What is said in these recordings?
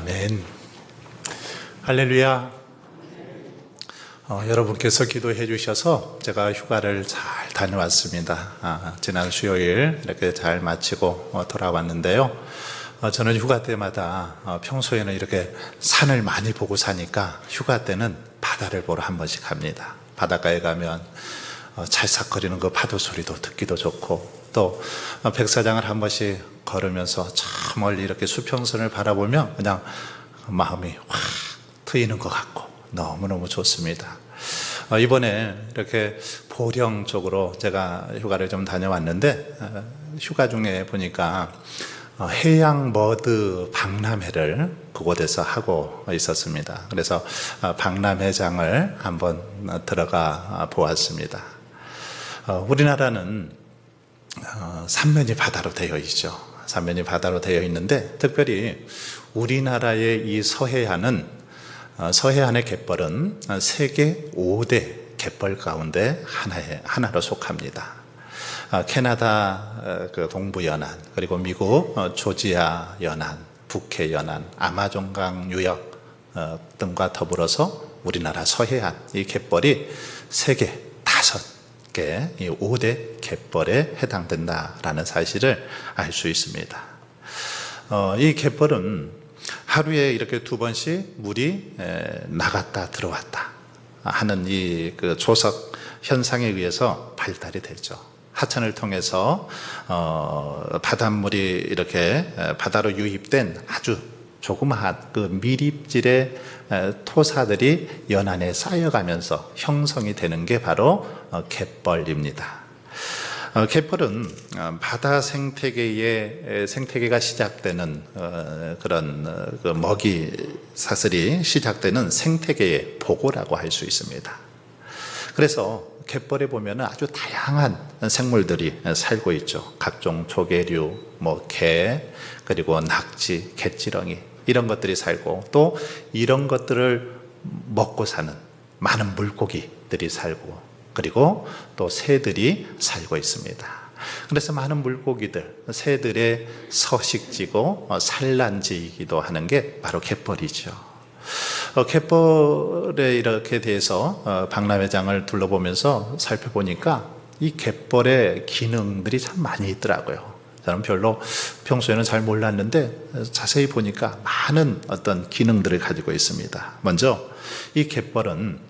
아멘. 할렐루야. 여러분께서 기도해 주셔서 제가 휴가를 잘 다녀왔습니다. 지난 수요일 이렇게 잘 마치고 돌아왔는데요. 저는 휴가 때마다 평소에는 이렇게 산을 많이 보고 사니까 휴가 때는 바다를 보러 한 번씩 갑니다. 바닷가에 가면 찰싹거리는 그 파도 소리도 듣기도 좋고, 또 백사장을 한 번씩 걸으면서 저 멀리 이렇게 수평선을 바라보면 그냥 마음이 확 트이는 것 같고 너무너무 좋습니다. 이번에 이렇게 보령 쪽으로 제가 휴가를 좀 다녀왔는데, 휴가 중에 보니까 해양머드 박람회를 그곳에서 하고 있었습니다. 그래서 박람회장을 한번 들어가 보았습니다. 우리나라는 삼면이 바다로 되어 있죠. 삼면이 바다로 되어 있는데, 특별히 우리나라의 이 서해안의 갯벌은 세계 5대 갯벌 가운데 하나로 속합니다. 캐나다 그 동부 연안, 그리고 미국 조지아 연안, 북해 연안, 아마존강 유역 등과 더불어서 우리나라 서해안 이 갯벌이 세계 5개, 이 5대 갯벌에 해당된다라는 사실을 알 수 있습니다. 이 갯벌은 하루에 이렇게 2번씩 물이 나갔다 들어왔다 하는 이 그 조석 현상에 의해서 발달이 되죠. 하천을 통해서 바닷물이 이렇게 바다로 유입된 아주 조그마한 그 미립질의 토사들이 연안에 쌓여가면서 형성이 되는 게 바로 갯벌입니다. 갯벌은 바다 생태계가 시작되는 그런 그 먹이 사슬이 시작되는 생태계의 보고라고 할 수 있습니다. 그래서 갯벌에 보면 아주 다양한 생물들이 살고 있죠. 각종 조개류, 게, 그리고 낙지, 갯지렁이 이런 것들이 살고, 또 이런 것들을 먹고 사는 많은 물고기들이 살고, 그리고 또 새들이 살고 있습니다. 그래서 많은 물고기들, 새들의 서식지고 산란지이기도 하는 게 바로 갯벌이죠. 갯벌에 이렇게 대해서 박람회장을 둘러보면서 살펴보니까 이 갯벌의 기능들이 참 많이 있더라고요. 저는 별로 평소에는 잘 몰랐는데 자세히 보니까 많은 어떤 기능들을 가지고 있습니다. 먼저 이 갯벌은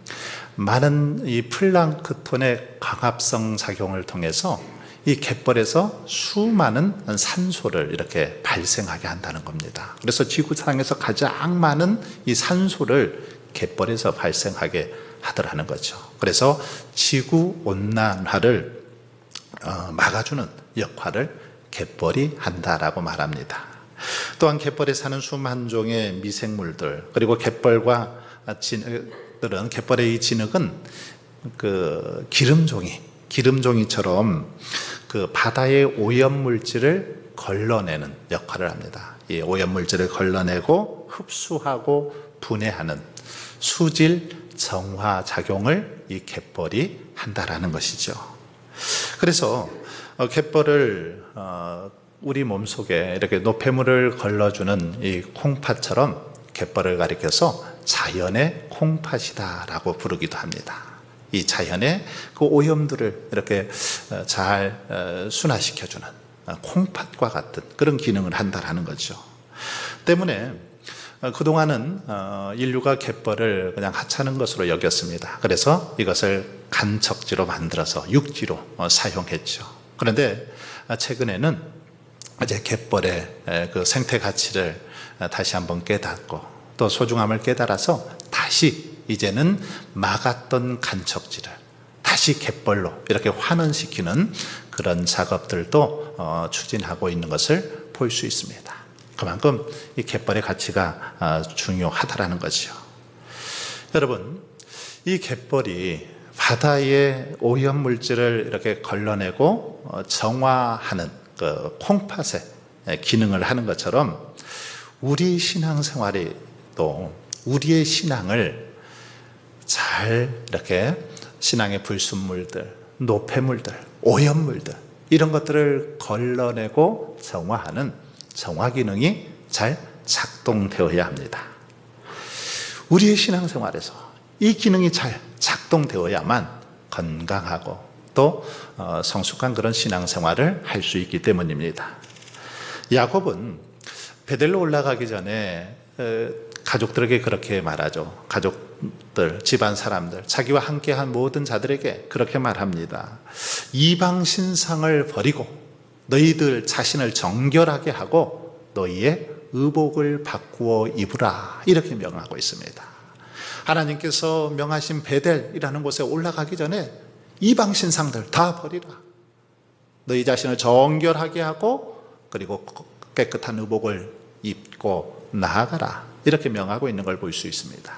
많은 이 플랑크톤의 광합성 작용을 통해서 이 갯벌에서 수많은 산소를 이렇게 발생하게 한다는 겁니다. 그래서 지구상에서 가장 많은 이 산소를 갯벌에서 발생하게 하더라는 거죠. 그래서 지구 온난화를 막아주는 역할을 갯벌이 한다라고 말합니다. 또한 갯벌에 사는 수만 종의 미생물들, 그리고 갯벌의 이 진흙은 그 기름종이처럼 그 바다의 오염물질을 걸러내는 역할을 합니다. 이 오염물질을 걸러내고 흡수하고 분해하는 수질 정화 작용을 이 갯벌이 한다라는 것이죠. 그래서 갯벌을 우리 몸속에 이렇게 노폐물을 걸러주는 이 콩팥처럼 갯벌을 가리켜서 자연의 콩팥이다라고 부르기도 합니다. 이 자연의 그 오염들을 이렇게 잘 순화시켜주는 콩팥과 같은 그런 기능을 한다라는 거죠. 때문에 그동안은 인류가 갯벌을 그냥 하찮은 것으로 여겼습니다. 그래서 이것을 간척지로 만들어서 육지로 사용했죠. 그런데 최근에는 이제 갯벌의 그 생태 가치를 다시 한번 깨닫고, 또 소중함을 깨달아서 다시 이제는 막았던 간척지를 다시 갯벌로 이렇게 환원시키는 그런 작업들도 추진하고 있는 것을 볼 수 있습니다. 그만큼 이 갯벌의 가치가 중요하다라는 거죠. 여러분, 이 갯벌이 바다의 오염물질을 이렇게 걸러내고 정화하는 그 콩팥의 기능을 하는 것처럼, 우리 신앙생활이 또 우리의 신앙을 잘 이렇게 신앙의 불순물들, 노폐물들, 오염물들 이런 것들을 걸러내고 정화하는 정화 기능이 잘 작동되어야 합니다. 우리의 신앙생활에서 이 기능이 잘 작동되어야만 건강하고 또 성숙한 그런 신앙생활을 할 수 있기 때문입니다. 야곱은 베델로 올라가기 전에 가족들에게 그렇게 말하죠. 가족들, 집안 사람들, 자기와 함께한 모든 자들에게 그렇게 말합니다. 이방 신상을 버리고 너희들 자신을 정결하게 하고 너희의 의복을 바꾸어 입으라, 이렇게 명하고 있습니다. 하나님께서 명하신 베델이라는 곳에 올라가기 전에 이방 신상들 다 버리라. 너희 자신을 정결하게 하고 그리고 깨끗한 의복을 입고 나아가라, 이렇게 명하고 있는 걸 볼 수 있습니다.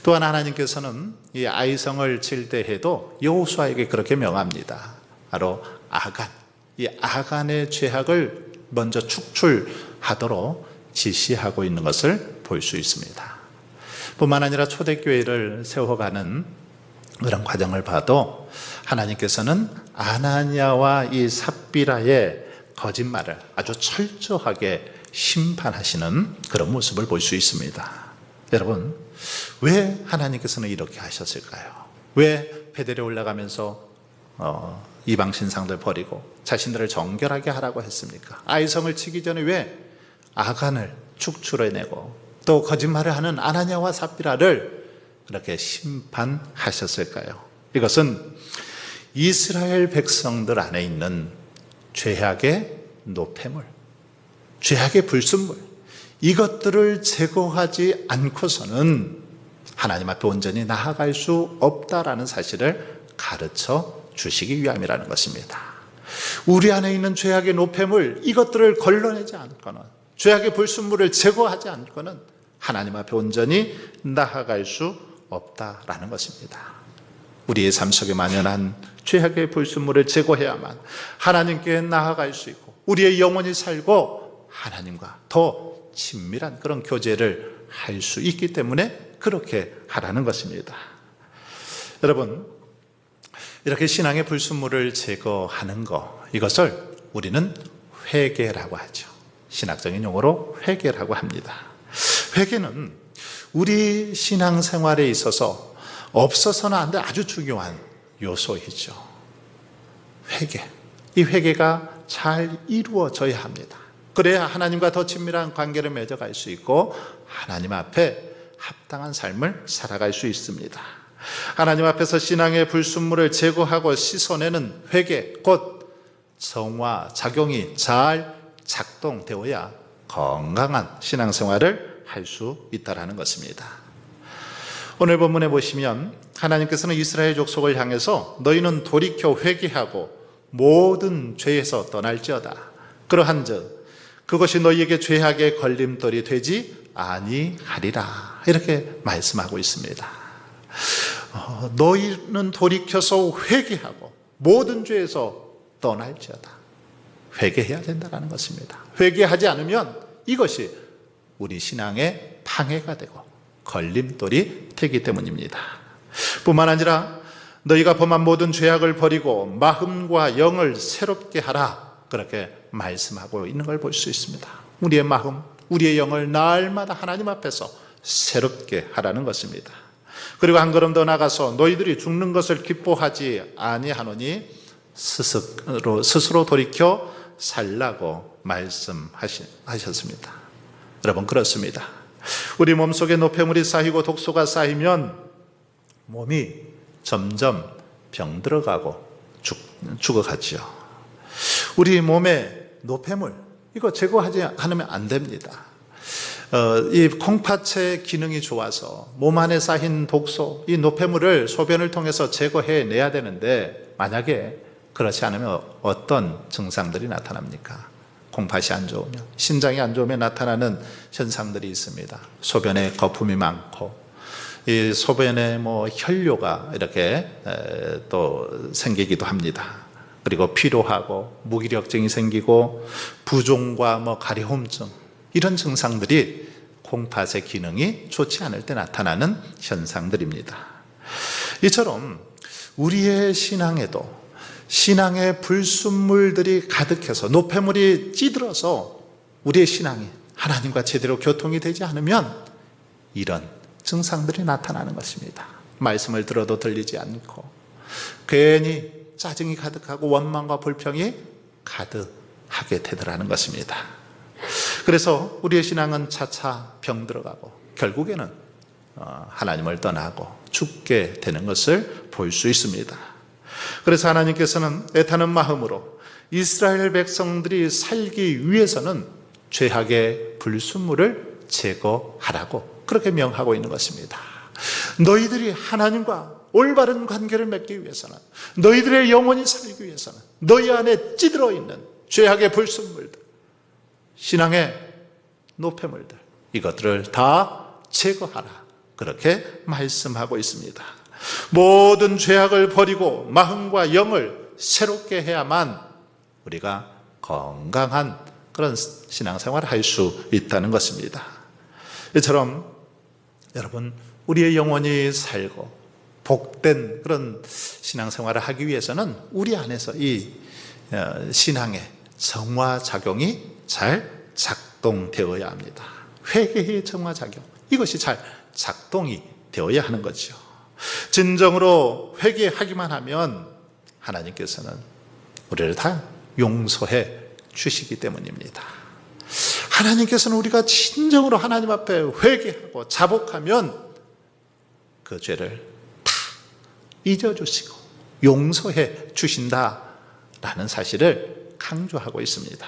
또한 하나님께서는 이 아이성을 칠 때에도 여호수아에게 그렇게 명합니다. 바로 아간, 이 아간의 죄악을 먼저 축출하도록 지시하고 있는 것을 볼 수 있습니다. 뿐만 아니라 초대교회를 세워가는 그런 과정을 봐도 하나님께서는 아나니아와 이 삽비라의 거짓말을 아주 철저하게 심판하시는 그런 모습을 볼 수 있습니다. 여러분, 왜 하나님께서는 이렇게 하셨을까요? 왜 베델에 올라가면서 이방 신상들 버리고 자신들을 정결하게 하라고 했습니까? 아이성을 치기 전에 왜 아간을 축출해내고 또 거짓말을 하는 아나니아와 삽비라를 그렇게 심판하셨을까요? 이것은 이스라엘 백성들 안에 있는 죄악의 노폐물, 죄악의 불순물, 이것들을 제거하지 않고서는 하나님 앞에 온전히 나아갈 수 없다라는 사실을 가르쳐 주시기 위함이라는 것입니다. 우리 안에 있는 죄악의 노폐물, 이것들을 걸러내지 않고는, 죄악의 불순물을 제거하지 않고는 하나님 앞에 온전히 나아갈 수 없다라는 것입니다. 우리의 삶 속에 만연한 죄악의 불순물을 제거해야만 하나님께 나아갈 수 있고 우리의 영혼이 살고 하나님과 더 친밀한 그런 교제를 할 수 있기 때문에 그렇게 하라는 것입니다. 여러분, 이렇게 신앙의 불순물을 제거하는 것, 이것을 우리는 회개라고 하죠. 신학적인 용어로 회개라고 합니다. 회개는 우리 신앙생활에 있어서 없어서는 안 될 아주 중요한 요소이죠. 회개. 이 회개가 잘 이루어져야 합니다. 그래야 하나님과 더 친밀한 관계를 맺어갈 수 있고 하나님 앞에 합당한 삶을 살아갈 수 있습니다. 하나님 앞에서 신앙의 불순물을 제거하고 씻어내는 회개, 곧 성화, 작용이 잘 작동되어야 건강한 신앙생활을 할 수 있다는 것입니다. 오늘 본문에 보시면 하나님께서는 이스라엘 족속을 향해서 너희는 돌이켜 회개하고 모든 죄에서 떠날지어다. 그러한즉 그것이 너희에게 죄악의 걸림돌이 되지 아니하리라, 이렇게 말씀하고 있습니다. 너희는 돌이켜서 회개하고 모든 죄에서 떠날지어다. 회개해야 된다는 것입니다. 회개하지 않으면 이것이 우리 신앙의 방해가 되고 걸림돌이 되기 때문입니다. 뿐만 아니라 너희가 범한 모든 죄악을 버리고 마음과 영을 새롭게 하라, 그렇게 말씀하고 있는 걸 볼 수 있습니다. 우리의 마음, 우리의 영을 날마다 하나님 앞에서 새롭게 하라는 것입니다. 그리고 한 걸음 더 나가서 너희들이 죽는 것을 기뻐하지 아니하노니 스스로 돌이켜 살라고 말씀하셨습니다. 여러분, 그렇습니다. 우리 몸속에 노폐물이 쌓이고 독소가 쌓이면 몸이 점점 병들어가고 죽어가지요. 우리 몸의 노폐물, 이거 제거하지 않으면 안 됩니다. 이 콩팥의 기능이 좋아서 몸 안에 쌓인 독소, 이 노폐물을 소변을 통해서 제거해내야 되는데 만약에 그렇지 않으면 어떤 증상들이 나타납니까? 콩팥이 안 좋으면, 신장이 안 좋으면 나타나는 현상들이 있습니다. 소변에 거품이 많고, 이 소변에 혈뇨가 이렇게 또 생기기도 합니다. 그리고 피로하고 무기력증이 생기고 부종과 가려움증, 이런 증상들이 콩팥의 기능이 좋지 않을 때 나타나는 현상들입니다. 이처럼 우리의 신앙에도 신앙의 불순물들이 가득해서 노폐물이 찌들어서 우리의 신앙이 하나님과 제대로 교통이 되지 않으면 이런 증상들이 나타나는 것입니다. 말씀을 들어도 들리지 않고 괜히 짜증이 가득하고 원망과 불평이 가득하게 되더라는 것입니다. 그래서 우리의 신앙은 차차 병들어가고 결국에는 하나님을 떠나고 죽게 되는 것을 볼 수 있습니다. 그래서 하나님께서는 애타는 마음으로 이스라엘 백성들이 살기 위해서는 죄악의 불순물을 제거하라고 그렇게 명하고 있는 것입니다. 너희들이 하나님과 올바른 관계를 맺기 위해서는, 너희들의 영혼이 살기 위해서는 너희 안에 찌들어 있는 죄악의 불순물들, 신앙의 노폐물들, 이것들을 다 제거하라, 그렇게 말씀하고 있습니다. 모든 죄악을 버리고 마음과 영을 새롭게 해야만 우리가 건강한 그런 신앙생활을 할 수 있다는 것입니다. 이처럼 여러분, 우리의 영혼이 살고 복된 그런 신앙생활을 하기 위해서는 우리 안에서 이 신앙의 정화작용이 잘 작동되어야 합니다. 회개의 정화작용, 이것이 잘 작동이 되어야 하는 거죠. 진정으로 회개하기만 하면 하나님께서는 우리를 다 용서해 주시기 때문입니다. 하나님께서는 우리가 진정으로 하나님 앞에 회개하고 자복하면 그 죄를 다 잊어주시고 용서해 주신다라는 사실을 강조하고 있습니다.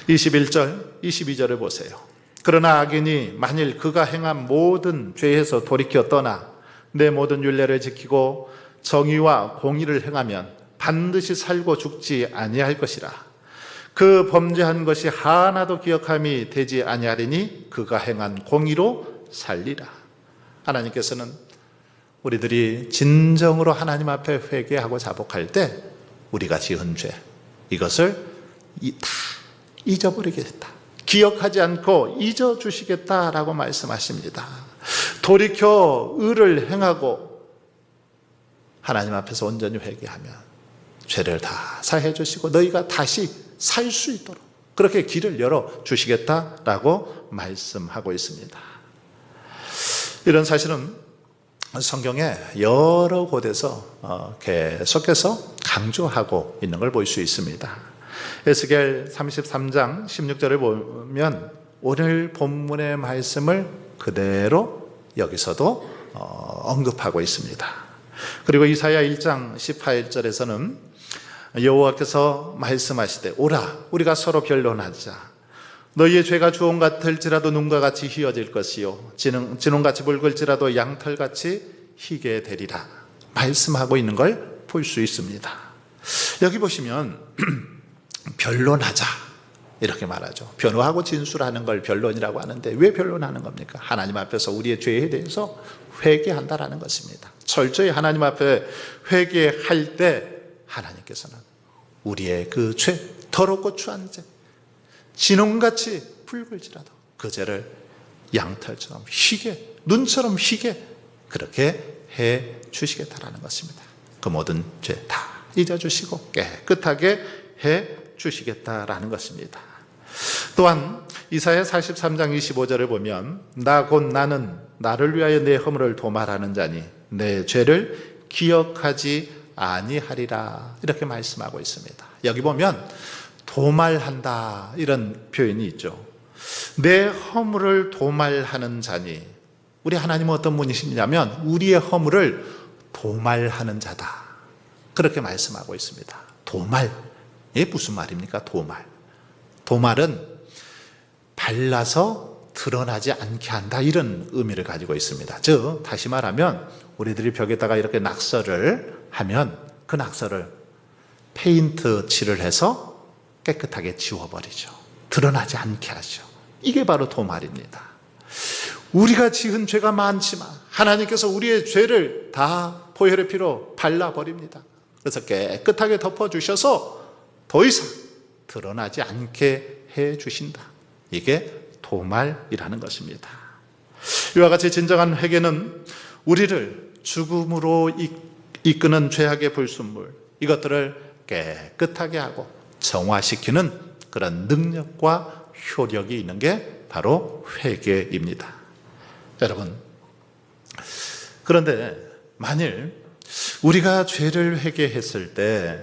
21절, 22절을 보세요. 그러나 악인이 만일 그가 행한 모든 죄에서 돌이켜 떠나 내 모든 율례를 지키고 정의와 공의를 행하면 반드시 살고 죽지 아니할 것이라. 그 범죄한 것이 하나도 기억함이 되지 아니하리니 그가 행한 공의로 살리라. 하나님께서는 우리들이 진정으로 하나님 앞에 회개하고 자복할 때 우리가 지은 죄, 이것을 다 잊어버리겠다, 기억하지 않고 잊어주시겠다라고 말씀하십니다. 돌이켜 의를 행하고 하나님 앞에서 온전히 회개하면 죄를 다 사해 주시고 너희가 다시 살 수 있도록 그렇게 길을 열어주시겠다라고 말씀하고 있습니다. 이런 사실은 성경에 여러 곳에서 계속해서 강조하고 있는 걸 볼 수 있습니다. 에스겔 33장 16절을 보면 오늘 본문의 말씀을 그대로 여기서도 언급하고 있습니다. 그리고 이사야 1장 18절에서는 여호와께서 말씀하시되 오라 우리가 서로 변론하자. 너희의 죄가 주홍 같을지라도 눈과 같이 희어질 것이요 진홍같이 붉을지라도 양털같이 희게 되리라 말씀하고 있는 걸 볼 수 있습니다. 여기 보시면 변론하자 이렇게 말하죠. 변호하고 진술하는 걸 변론이라고 하는데 왜 변론하는 겁니까? 하나님 앞에서 우리의 죄에 대해서 회개한다라는 것입니다. 철저히 하나님 앞에 회개할 때 하나님께서는 우리의 그 죄, 더럽고 추한 죄, 진홍같이 붉을지라도 그 죄를 양털처럼 희게, 눈처럼 희게 그렇게 해 주시겠다라는 것입니다. 그 모든 죄 다 잊어주시고 깨끗하게 해 주시겠다라는 것입니다. 또한 이사야 43장 25절을 보면 나 곧 나는 나를 위하여 내 허물을 도말하는 자니 내 죄를 기억하지 아니하리라 이렇게 말씀하고 있습니다. 여기 보면 도말한다 이런 표현이 있죠. 내 허물을 도말하는 자니, 우리 하나님은 어떤 분이시냐면 우리의 허물을 도말하는 자다 그렇게 말씀하고 있습니다. 도말, 이게 무슨 말입니까? 도말은 발라서 드러나지 않게 한다 이런 의미를 가지고 있습니다. 즉 다시 말하면 우리들이 벽에다가 이렇게 낙서를 하면 그 낙서를 페인트 칠을 해서 깨끗하게 지워버리죠. 드러나지 않게 하죠. 이게 바로 도말입니다. 우리가 지은 죄가 많지만 하나님께서 우리의 죄를 다 보혈의 피로 발라버립니다. 그래서 깨끗하게 덮어주셔서 더 이상 드러나지 않게 해주신다. 이게 도말이라는 것입니다. 이와 같이 진정한 회개는 우리를 죽음으로 이끄는 죄악의 불순물, 이것들을 깨끗하게 하고 정화시키는 그런 능력과 효력이 있는 게 바로 회개입니다. 여러분, 그런데 만일 우리가 죄를 회개했을 때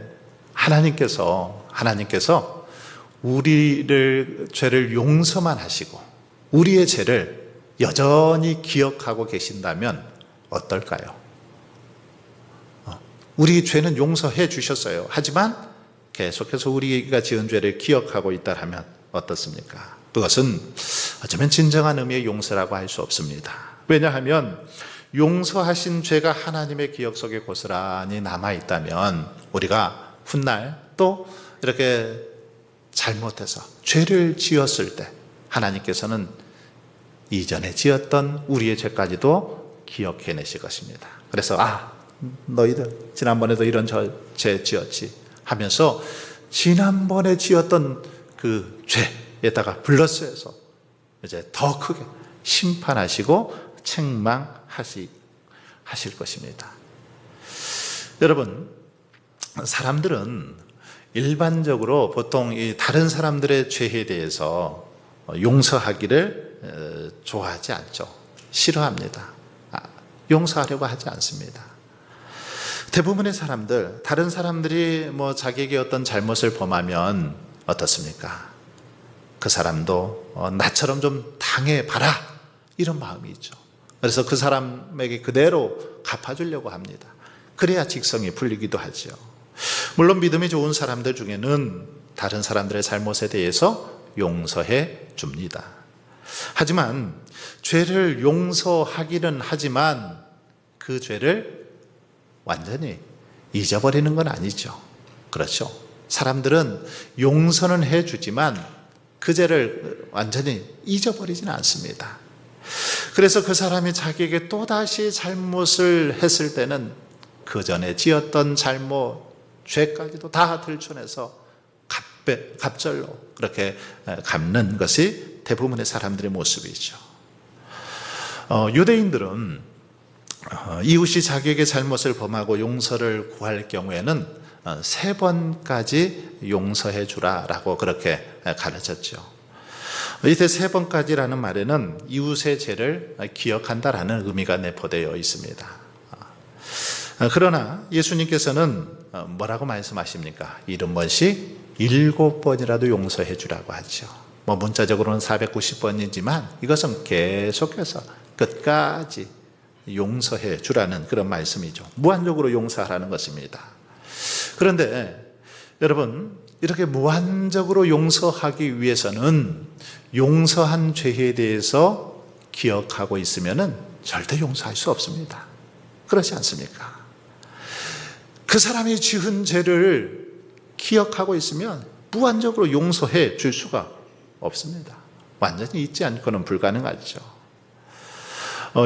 하나님께서 우리를 죄를 용서만 하시고 우리의 죄를 여전히 기억하고 계신다면 어떨까요? 우리 죄는 용서해 주셨어요. 하지만 계속해서 우리가 지은 죄를 기억하고 있다 하면 어떻습니까? 그것은 어쩌면 진정한 의미의 용서라고 할 수 없습니다. 왜냐하면 용서하신 죄가 하나님의 기억 속에 고스란히 남아있다면 우리가 훗날 또 이렇게 잘못해서 죄를 지었을 때 하나님께서는 이전에 지었던 우리의 죄까지도 기억해내실 것입니다. 그래서 너희들 지난번에도 이런 죄 지었지 하면서 지난번에 지었던 그 죄에다가 플러스해서 이제 더 크게 심판하시고 책망하실 것입니다. 여러분, 사람들은 일반적으로 보통 이 다른 사람들의 죄에 대해서 용서하기를 좋아하지 않죠. 싫어합니다. 용서하려고 하지 않습니다. 대부분의 사람들, 다른 사람들이 자기에게 어떤 잘못을 범하면 어떻습니까? 그 사람도 나처럼 좀 당해봐라, 이런 마음이 있죠. 그래서 그 사람에게 그대로 갚아주려고 합니다. 그래야 직성이 풀리기도 하죠. 물론 믿음이 좋은 사람들 중에는 다른 사람들의 잘못에 대해서 용서해 줍니다. 하지만 죄를 용서하기는 하지만 그 죄를 완전히 잊어버리는 건 아니죠. 그렇죠? 사람들은 용서는 해주지만 그 죄를 완전히 잊어버리지는 않습니다. 그래서 그 사람이 자기에게 또다시 잘못을 했을 때는 그 전에 지었던 잘못, 죄까지도 다 들춰내서 갑절로 그렇게 갚는 것이 대부분의 사람들의 모습이죠. 유대인들은 이웃이 자기에게 잘못을 범하고 용서를 구할 경우에는 3번까지 용서해 주라라고 그렇게 가르쳤죠. 이때 3번까지라는 말에는 이웃의 죄를 기억한다라는 의미가 내포되어 있습니다. 그러나 예수님께서는 뭐라고 말씀하십니까? 70번씩 7번이라도 용서해 주라고 하죠. 문자적으로는 490번이지만 이것은 계속해서 끝까지 용서해 주라는 그런 말씀이죠. 무한적으로 용서하라는 것입니다. 그런데 여러분, 이렇게 무한적으로 용서하기 위해서는 용서한 죄에 대해서 기억하고 있으면 절대 용서할 수 없습니다. 그렇지 않습니까? 그 사람이 지은 죄를 기억하고 있으면 무한적으로 용서해 줄 수가 없습니다. 완전히 잊지 않고는 불가능하죠.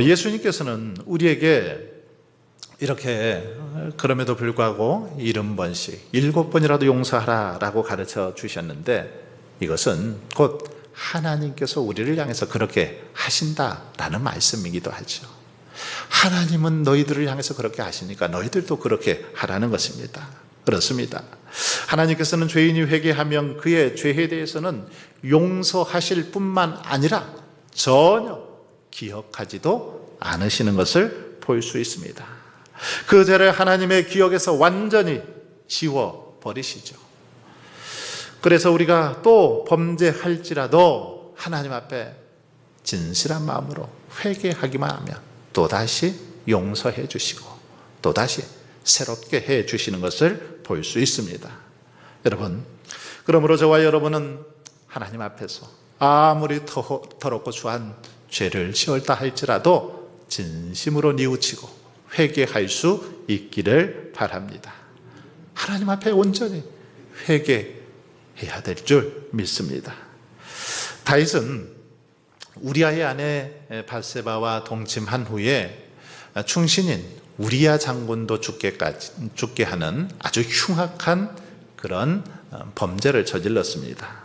예수님께서는 우리에게 이렇게 그럼에도 불구하고 70번씩 7번이라도 용서하라라고 가르쳐 주셨는데 이것은 곧 하나님께서 우리를 향해서 그렇게 하신다라는 말씀이기도 하죠. 하나님은 너희들을 향해서 그렇게 하시니까 너희들도 그렇게 하라는 것입니다. 그렇습니다. 하나님께서는 죄인이 회개하면 그의 죄에 대해서는 용서하실 뿐만 아니라 전혀 기억하지도 않으시는 것을 볼 수 있습니다. 그 죄를 하나님의 기억에서 완전히 지워버리시죠. 그래서 우리가 또 범죄할지라도 하나님 앞에 진실한 마음으로 회개하기만 하면 또다시 용서해 주시고 또다시 새롭게 해 주시는 것을 볼 수 있습니다. 여러분, 그러므로 저와 여러분은 하나님 앞에서 아무리 더럽고 추한 죄를 지었다 할지라도 진심으로 뉘우치고 회개할 수 있기를 바랍니다. 하나님 앞에 온전히 회개해야 될 줄 믿습니다. 다윗은 우리아의 아내 밧세바와 동침한 후에 충신인 우리아 장군도 죽게 하는 아주 흉악한 그런 범죄를 저질렀습니다.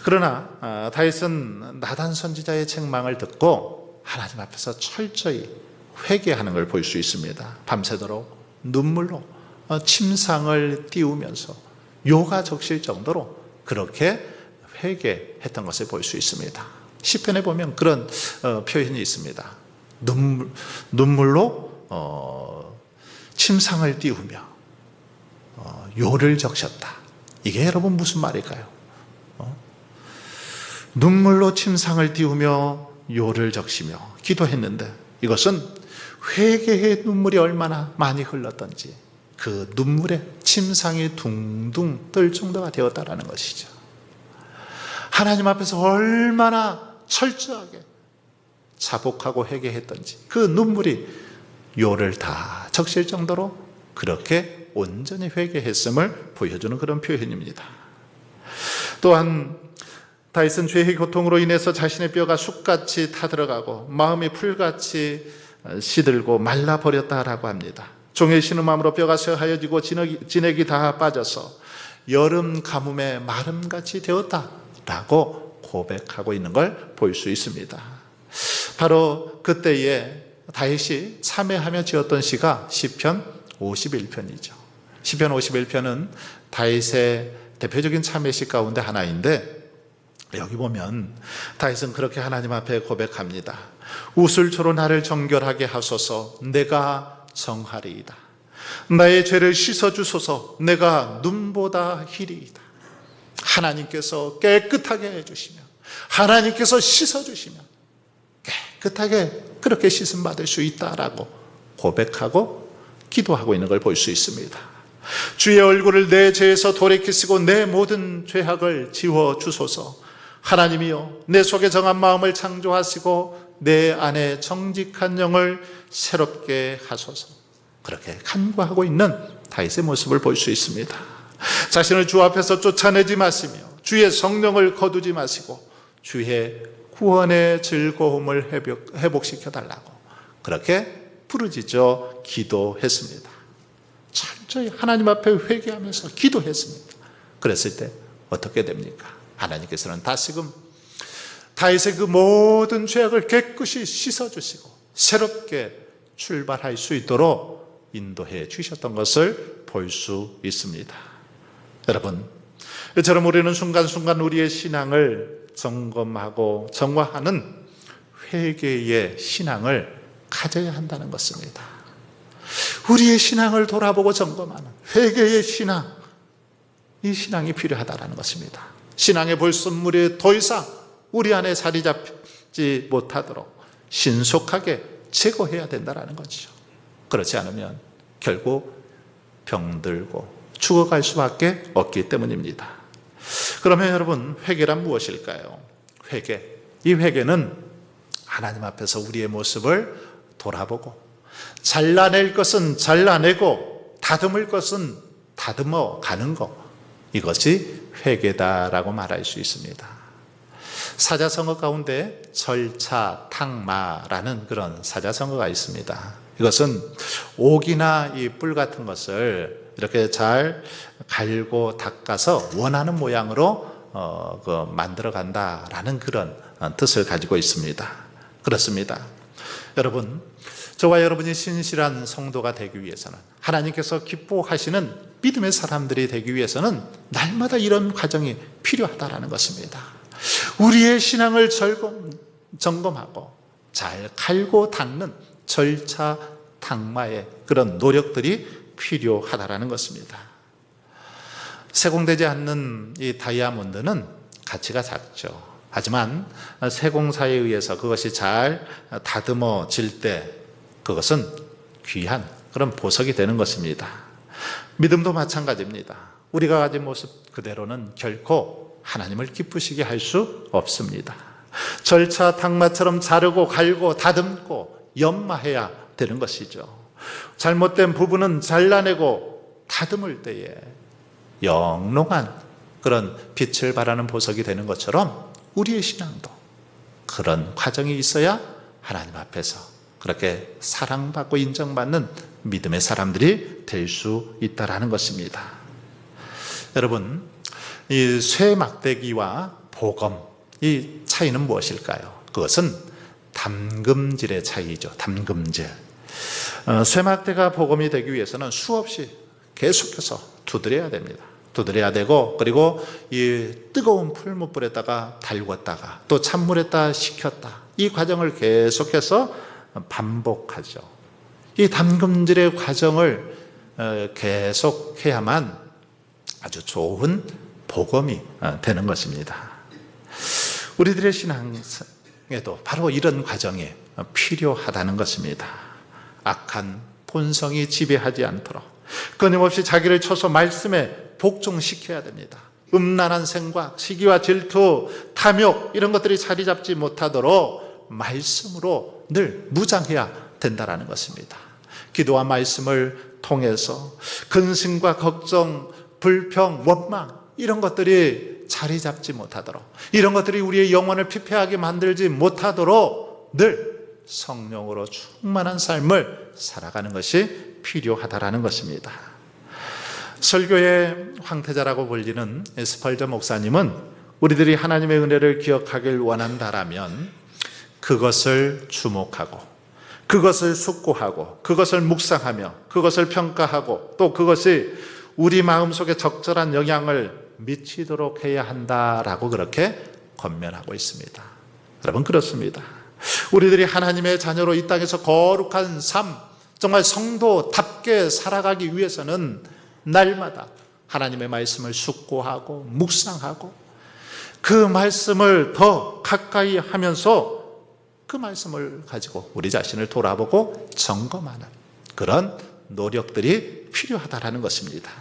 그러나 다윗은 나단 선지자의 책망을 듣고 하나님 앞에서 철저히 회개하는 걸 볼 수 있습니다. 밤새도록 눈물로 침상을 띄우면서 요가 적실 정도로 그렇게 회개했던 것을 볼 수 있습니다. 시편에 보면 그런 표현이 있습니다. 눈물로 침상을 띄우며 요를 적셨다. 이게 여러분 무슨 말일까요? 눈물로 침상을 띄우며 요를 적시며 기도했는데 이것은 회개의 눈물이 얼마나 많이 흘렀던지 그 눈물에 침상이 둥둥 뜰 정도가 되었다라는 것이죠. 하나님 앞에서 얼마나 철저하게 자복하고 회개했던지 그 눈물이 요를 다 적실 정도로 그렇게 온전히 회개했음을 보여주는 그런 표현입니다. 또한 다윗은 죄의 고통으로 인해서 자신의 뼈가 쑥같이 타들어가고 마음이 풀같이 시들고 말라버렸다라고 합니다. 종의 신음함으로 뼈가 쇠하여지고 진액이 다 빠져서 여름 가뭄에 마름같이 되었다라고 고백하고 있는 걸 볼 수 있습니다. 바로 그때에 다윗이 참회하며 지었던 시가 시편 51편이죠. 시편 51편은 다윗의 대표적인 참회시 가운데 하나인데 여기 보면 다윗은 그렇게 하나님 앞에 고백합니다. 우슬초로 나를 정결하게 하소서. 내가 정하리이다. 나의 죄를 씻어주소서. 내가 눈보다 희리이다. 하나님께서 깨끗하게 해주시며 하나님께서 씻어주시며 깨끗하게 그렇게 씻음 받을 수 있다라고 고백하고 기도하고 있는 걸 볼 수 있습니다. 주의 얼굴을 내 죄에서 돌이키시고 내 모든 죄악을 지워주소서. 하나님이여 내 속에 정한 마음을 창조하시고 내 안에 정직한 영을 새롭게 하소서. 그렇게 간구하고 있는 다윗의 모습을 볼 수 있습니다. 자신을 주 앞에서 쫓아내지 마시며 주의 성령을 거두지 마시고 주의 구원의 즐거움을 회복시켜 달라고 그렇게 부르짖어 기도했습니다. 철저히 하나님 앞에 회개하면서 기도했습니다. 그랬을 때 어떻게 됩니까? 하나님께서는 다시금 다윗의 그 모든 죄악을 깨끗이 씻어주시고 새롭게 출발할 수 있도록 인도해 주셨던 것을 볼 수 있습니다. 여러분, 이처럼 우리는 순간순간 우리의 신앙을 점검하고 정화하는 회개의 신앙을 가져야 한다는 것입니다. 우리의 신앙을 돌아보고 점검하는 회개의 신앙, 이 신앙이 필요하다는 것입니다. 신앙의 불순물이 더 이상 우리 안에 자리 잡지 못하도록 신속하게 제거해야 된다는 거죠. 그렇지 않으면 결국 병들고 죽어갈 수밖에 없기 때문입니다. 그러면 여러분, 회개란 무엇일까요? 회개. 이 회개는 하나님 앞에서 우리의 모습을 돌아보고 잘라낼 것은 잘라내고 다듬을 것은 다듬어 가는 것, 이것이 회개다라고 말할 수 있습니다. 사자성어 가운데 절차탕마라는 그런 사자성어가 있습니다. 이것은 옥이나 이 뿔 같은 것을 이렇게 잘 갈고 닦아서 원하는 모양으로 만들어 간다라는 그런 뜻을 가지고 있습니다. 그렇습니다. 여러분, 저와 여러분이 신실한 성도가 되기 위해서는, 하나님께서 기뻐하시는 믿음의 사람들이 되기 위해서는 날마다 이런 과정이 필요하다는 것입니다. 우리의 신앙을 점검하고 잘 갈고 닦는 절차탕마의 그런 노력들이 필요하다는 것입니다. 세공되지 않는 이 다이아몬드는 가치가 작죠. 하지만 세공사에 의해서 그것이 잘 다듬어질 때 그것은 귀한 그런 보석이 되는 것입니다. 믿음도 마찬가지입니다. 우리가 가진 모습 그대로는 결코 하나님을 기쁘시게 할 수 없습니다. 절차탕마처럼 자르고 갈고 다듬고 연마해야 되는 것이죠. 잘못된 부분은 잘라내고 다듬을 때에 영롱한 그런 빛을 발하는 보석이 되는 것처럼 우리의 신앙도 그런 과정이 있어야 하나님 앞에서 그렇게 사랑받고 인정받는 믿음의 사람들이 될 수 있다는 것입니다. 여러분, 이 쇠막대기와 보검, 이 차이는 무엇일까요? 그것은 담금질의 차이죠. 담금질. 쇠막대가 보검이 되기 위해서는 수없이 계속해서 두드려야 됩니다. 두드려야 되고, 그리고 이 뜨거운 풀무불에다가 달궜다가 또 찬물에다 식혔다, 이 과정을 계속해서 반복하죠. 이 담금질의 과정을 계속해야만 아주 좋은 복음이 되는 것입니다. 우리들의 신앙에도 바로 이런 과정이 필요하다는 것입니다. 악한 본성이 지배하지 않도록 끊임없이 자기를 쳐서 말씀에 복종시켜야 됩니다. 음란한 생각, 시기와 질투, 탐욕, 이런 것들이 자리 잡지 못하도록 말씀으로 늘 무장해야 된다는 것입니다. 기도와 말씀을 통해서 근심과 걱정, 불평, 원망, 이런 것들이 자리 잡지 못하도록, 이런 것들이 우리의 영혼을 피폐하게 만들지 못하도록 늘 성령으로 충만한 삶을 살아가는 것이 필요하다라는 것입니다. 설교의 황태자라고 불리는 스펄전 목사님은 우리들이 하나님의 은혜를 기억하길 원한다라면 그것을 주목하고, 그것을 숙고하고, 그것을 묵상하며, 그것을 평가하고, 또 그것이 우리 마음속에 적절한 영향을 미치도록 해야 한다라고 그렇게 권면하고 있습니다. 여러분, 그렇습니다. 우리들이 하나님의 자녀로 이 땅에서 거룩한 삶, 정말 성도답게 살아가기 위해서는 날마다 하나님의 말씀을 숙고하고 묵상하고, 그 말씀을 더 가까이 하면서 그 말씀을 가지고 우리 자신을 돌아보고 점검하는 그런 노력들이 필요하다는 것입니다.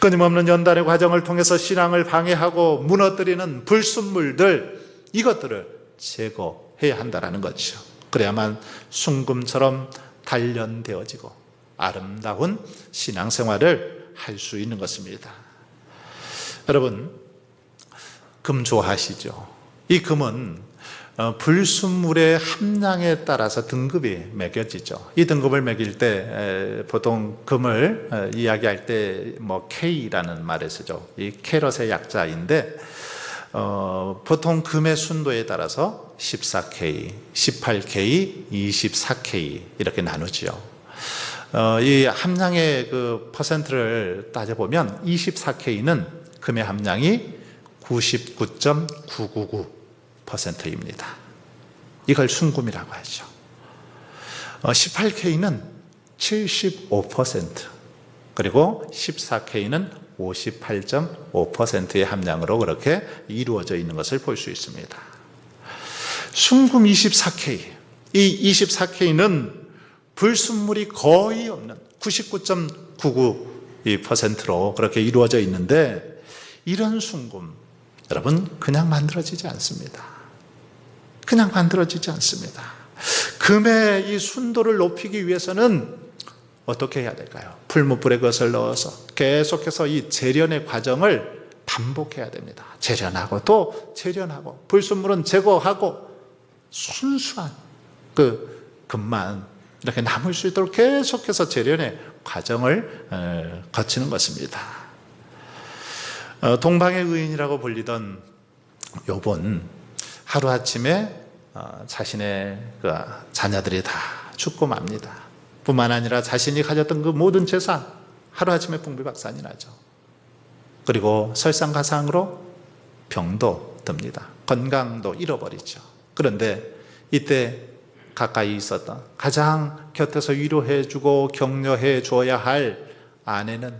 끊임없는 연단의 과정을 통해서 신앙을 방해하고 무너뜨리는 불순물들, 이것들을 제거해야 한다는 거죠. 그래야만 순금처럼 단련되어지고 아름다운 신앙생활을 할 수 있는 것입니다. 여러분, 금 좋아하시죠? 이 금은 불순물의 함량에 따라서 등급이 매겨지죠. 이 등급을 매길 때 보통 금을 이야기할 때 K라는 말을 쓰죠. 이 캐럿의 약자인데 보통 금의 순도에 따라서 14K, 18K, 24K 이렇게 나누지요. 이 함량의 그 퍼센트를 따져보면 24K는 금의 함량이 99.999%입니다. 이걸 순금이라고 하죠. 18K는 75%, 그리고 14K는 58.5%의 함량으로 그렇게 이루어져 있는 것을 볼 수 있습니다. 순금 24K, 이 24K는 불순물이 거의 없는 99.99%로 그렇게 이루어져 있는데, 이런 순금, 여러분, 그냥 만들어지지 않습니다. 그냥 만들어지지 않습니다. 금의 이 순도를 높이기 위해서는 어떻게 해야 될까요? 풀무불에 그것을 넣어서 계속해서 이 재련의 과정을 반복해야 됩니다. 재련하고 또 재련하고, 불순물은 제거하고 순수한 그 금만 이렇게 남을 수 있도록 계속해서 재련의 과정을 거치는 것입니다. 동방의 의인이라고 불리던 욥은 하루아침에 자신의 그 자녀들이 다 죽고 맙니다. 뿐만 아니라 자신이 가졌던 그 모든 재산 하루아침에 풍비박산이 나죠. 그리고 설상가상으로 병도 듭니다. 건강도 잃어버리죠. 그런데 이때 가까이 있었던, 가장 곁에서 위로해주고 격려해 줘야 할 아내는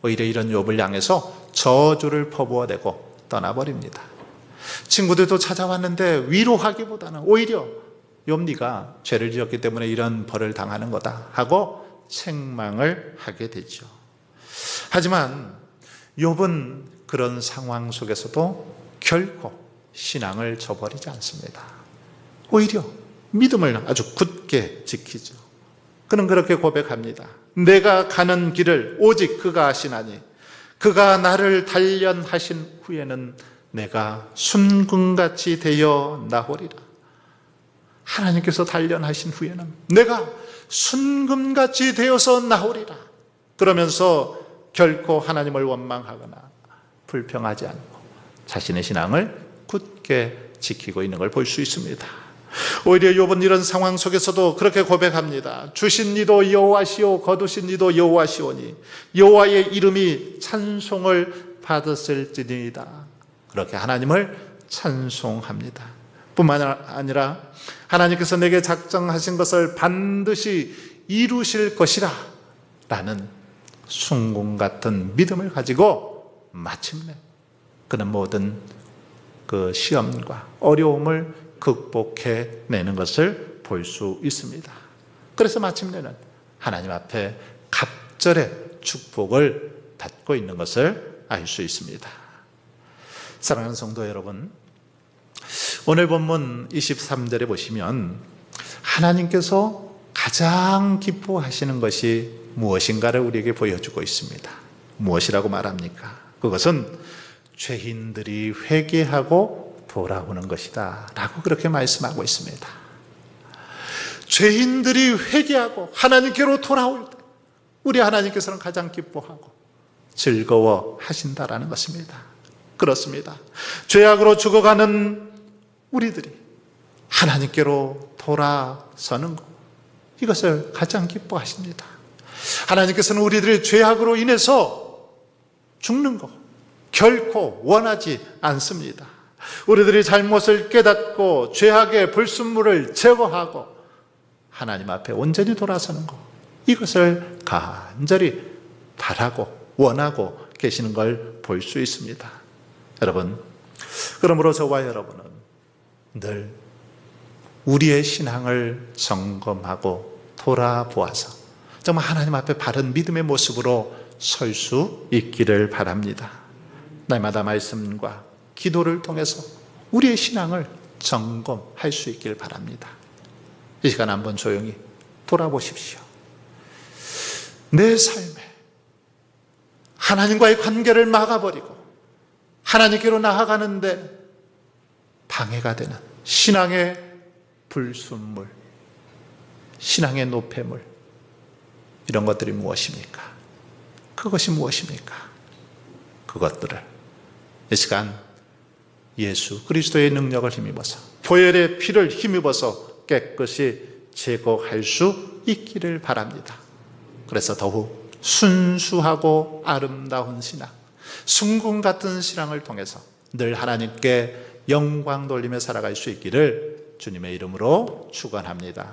오히려 이런 욥을 향해서 저주를 퍼부어대고 떠나버립니다. 친구들도 찾아왔는데 위로하기보다는 오히려 욥, 네가 죄를 지었기 때문에 이런 벌을 당하는 거다 하고 책망을 하게 되죠. 하지만 욥은 그런 상황 속에서도 결코 신앙을 저버리지 않습니다. 오히려 믿음을 아주 굳게 지키죠. 그는 그렇게 고백합니다. 내가 가는 길을 오직 그가 아시나니 그가 나를 단련하신 후에는 내가 순금같이 되어 나오리라. 하나님께서 단련하신 후에는 내가 순금같이 되어서 나오리라. 그러면서 결코 하나님을 원망하거나 불평하지 않고 자신의 신앙을 굳게 지키고 있는 걸 볼 수 있습니다. 오히려 욥은 이런 상황 속에서도 그렇게 고백합니다. 주신 이도 여호와시오, 거두신 이도 여호와시오니 여호와의 이름이 찬송을 받으실지니이다. 그렇게 하나님을 찬송합니다. 뿐만 아니라 하나님께서 내게 작정하신 것을 반드시 이루실 것이라 라는 순금 같은 믿음을 가지고 마침내 그는 모든 그 시험과 어려움을 극복해내는 것을 볼 수 있습니다. 그래서 마침내는 하나님 앞에 갑절의 축복을 받고 있는 것을 알 수 있습니다. 사랑하는 성도 여러분, 오늘 본문 23절에 보시면 하나님께서 가장 기뻐하시는 것이 무엇인가를 우리에게 보여주고 있습니다. 무엇이라고 말합니까? 그것은 죄인들이 회개하고 돌아오는 것이다 라고 그렇게 말씀하고 있습니다. 죄인들이 회개하고 하나님께로 돌아올 때 우리 하나님께서는 가장 기뻐하고 즐거워하신다라는 것입니다. 그렇습니다. 죄악으로 죽어가는 우리들이 하나님께로 돌아서는 것, 이것을 가장 기뻐하십니다. 하나님께서는 우리들의 죄악으로 인해서 죽는 것 결코 원하지 않습니다. 우리들이 잘못을 깨닫고 죄악의 불순물을 제거하고 하나님 앞에 온전히 돌아서는 것, 이것을 간절히 바라고 원하고 계시는 걸 볼 수 있습니다. 여러분, 그러므로 저와 여러분은 늘 우리의 신앙을 점검하고 돌아보아서 정말 하나님 앞에 바른 믿음의 모습으로 설 수 있기를 바랍니다. 날마다 말씀과 기도를 통해서 우리의 신앙을 점검할 수 있기를 바랍니다. 이 시간 한번 조용히 돌아보십시오. 내 삶에 하나님과의 관계를 막아버리고 하나님께로 나아가는데 방해가 되는 신앙의 불순물, 신앙의 노폐물, 이런 것들이 무엇입니까? 그것이 무엇입니까? 그것들을 이 시간 예수 그리스도의 능력을 힘입어서, 보혈의 피를 힘입어서 깨끗이 제거할 수 있기를 바랍니다. 그래서 더욱 순수하고 아름다운 신앙, 순금 같은 신앙을 통해서 늘 하나님께 영광 돌리며 살아갈 수 있기를 주님의 이름으로 축원합니다.